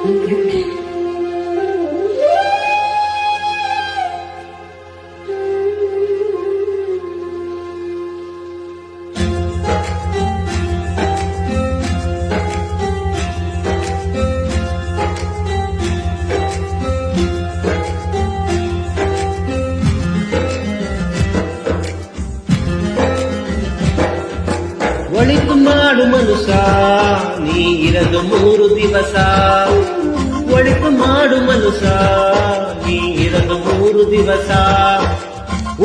ಒಳಿತು ಮಾಡು ಮನುಷ್ಯ ನೀ ಇರದು 3 ದಿವಸ. ಒಳಿತು ಮಾಡು ಮನುಷ್ಯ ನೀ ಇರದು 3 ದಿವಸ.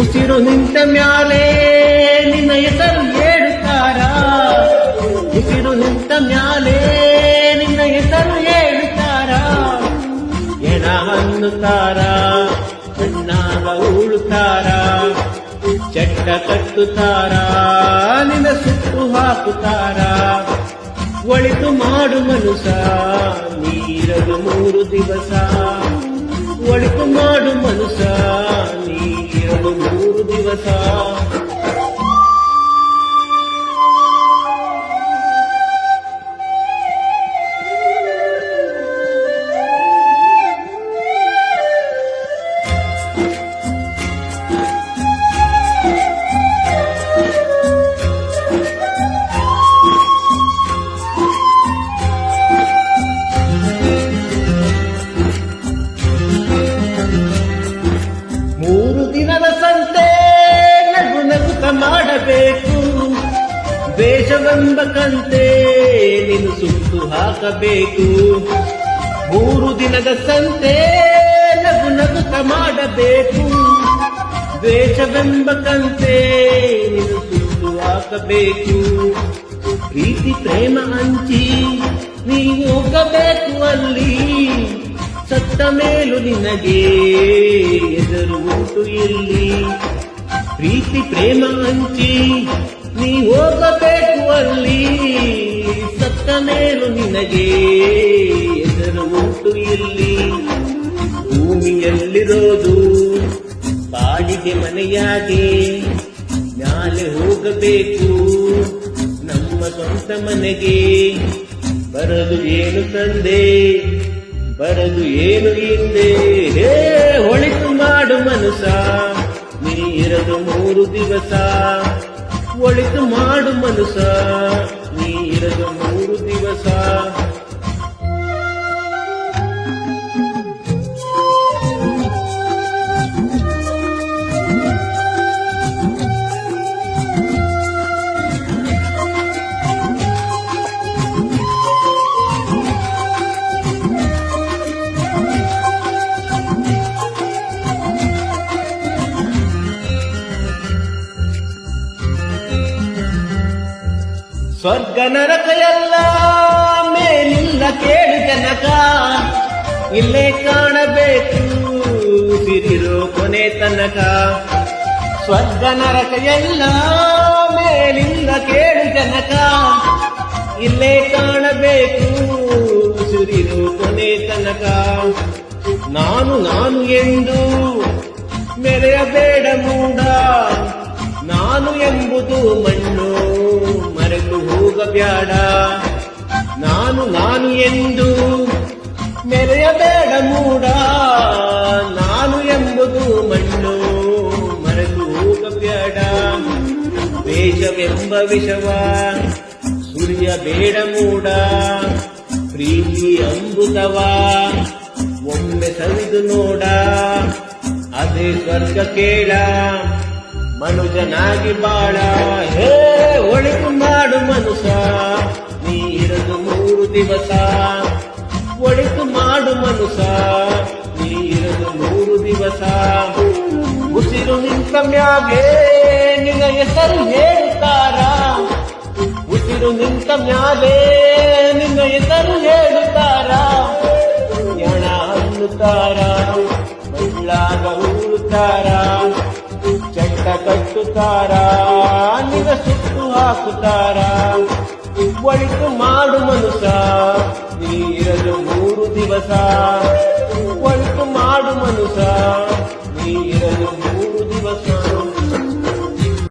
ಉಸಿರು ನಿಂತ ಮ್ಯಾಲೆ ನಿನ್ನ ಹೆಸರು ಹೇಳುತ್ತಾರ. ಉಸಿರು ನಿಂತ ಮ್ಯಾಲೆ ನಿನ್ನ ಹೆಸರು ಹೇಳುತ್ತಾರ. ಎಣ ಅನ್ನುತ್ತಾರ, ಕಣ್ಣಾಗ ಉಳುತ್ತಾರ, ಚಟ್ಟ ಕಟ್ಟುತ್ತಾರ, ನಿನ್ನ ಸುಟ್ಟು ಹಾಕುತ್ತಾರ. ಒಳಿತು ಮಾಡು ಮನುಷ್ಯ ನೀರಲು 3 ದಿವಸ. ಒಳಿತು ಮಾಡು ಮನುಷ್ಯ ನೀರಲು 3 ದಿವಸ. ದಿನದ ಸಂತೆ ನಗು ನಗುತ್ತ ಮಾಡಬೇಕು. ವೇಷವೆಂಬ ಕಂತೆ ನೀನು ಸುಟ್ಟು ಹಾಕಬೇಕು. 3 ದಿನದ ಸಂತೆ ನಗು ನಗುತ್ತ ಮಾಡಬೇಕು. ವೇಷವೆಂಬ ಕಂತೆ ನೀನು ಸುಟ್ಟು ಹಾಕಬೇಕು. ಪ್ರೀತಿ ಪ್ರೇಮ ಹಂಚಿ ನೀ ಹೋಗಬೇಕು ಅಲ್ಲಿ. ಸತ್ತ ಮೇಲೂ ನಿನಗೆ ಎದುರು ಉಂಟು ಇಲ್ಲಿ. ಪ್ರೀತಿ ಪ್ರೇಮ ಹಂಚಿ ನೀ ಹೋಗಬೇಕು ಅಲ್ಲಿ. ಸತ್ತ ಮೇಲೂ ನಿನಗೆ ಎದುರು ಉಂಟು ಇಲ್ಲಿ. ಭೂಮಿಯಲ್ಲಿರೋದು ಬಾಡಿಗೆ ಮನೆಯಾಗೆ, ಮ್ಯಾಲೆ ಹೋಗಬೇಕು ನಮ್ಮ ಸ್ವಂತ ಮನೆಗೆ. ಬರದು ಏನು ತಂದೆ, ಬರದು ಏನು ಹಿಂದೆ. ಒಳಿತು ಮಾಡು ಮನುಷ್ಯ ನೀ ಇರದು 3 ದಿವಸ. ಒಳಿತು ಮಾಡು ಮನುಷ್ಯ ನೀ ಇರದು 3 ದಿವಸ. ಸ್ವರ್ಗ ನರಕ ಎಲ್ಲ ಮೇಲಿಲ್ಲ ಕೇಳು ಜನಕ. ಇಲ್ಲೇ ಕಾಣಬೇಕು ಸಿರಿರೋ ಕೊನೆ ತನಕ. ಸ್ವರ್ಗ ನರಕ ಎಲ್ಲ ಮೇಲಿಲ್ಲ ಕೇಳು ಜನಕ. ಇಲ್ಲೇ ಕಾಣಬೇಕು ಸಿರಿರೋ ಕೊನೆ ತನಕ. ನಾನು ನಾನು ಎಂದು ಮೆರೆಯಬೇಡ ಮೂಡ. ನಾನು ಎಂಬುದು ಮಣ್ಣು ಮರೆತು ಹೋಗಬ್ಯಾಡ. ನಾನು ನಾನು ಎಂದು ಮೆರೆಯಬೇಡ ಮೂಡ. ನಾನು ಎಂಬುದು ಮಣ್ಣು ಮರೆತು ಹೋಗಬ್ಯಾಡ. ವೇಷವೆಂಬ ವಿಷವ ಸುರಿಯಬೇಡ ಮೂಡ. ಪ್ರೀತಿ ಅಮೃತವ ಒಮ್ಮೆ ಸವಿದು ನೋಡ. ಅದೇ ಸ್ವರ್ಗ ಕೇಳ ಮನುಜನಾಗಿ ಬಾಳ. ಒಳಿತು ಮಾಡು ಮನುಷ್ಯ ನೀ ಇರದು 3 ದಿವಸ. ಒಳಿತು ಮಾಡು ಮನುಷ್ಯ ನೀ ಇರದು 3 ದಿವಸ. ಉಸಿರು ನಿಂತ ಮ್ಯಾಗೆ ನಿನ್ನ ಹೆಸರು ಹೇಳುತ್ತಾರ. ಉಸಿರು ನಿಂತ ಮ್ಯಾಲೆ ನಿನ್ನ ಹೆಸರು ಹೇಳುತ್ತಾರ. ಎಣ ಅನ್ನುತ್ತಾರ, ಮಳ್ಳಾಗ ಉಳುತ್ತಾರ, ಚಟ್ಟ ಕಟ್ಟುತ್ತಾರ, ನಿನ್ನ ಸುಟ್ಟು ಹಾಕುತ್ತಾರ. ಒಳಿತು ಮಾಡು ಮನುಷ್ಯ ನೀ ಇರಲು 3 ದಿವಸ. ಒಳಿತು ಮಾಡು ಮನುಷ್ಯ ನೀ ಇರಲು 3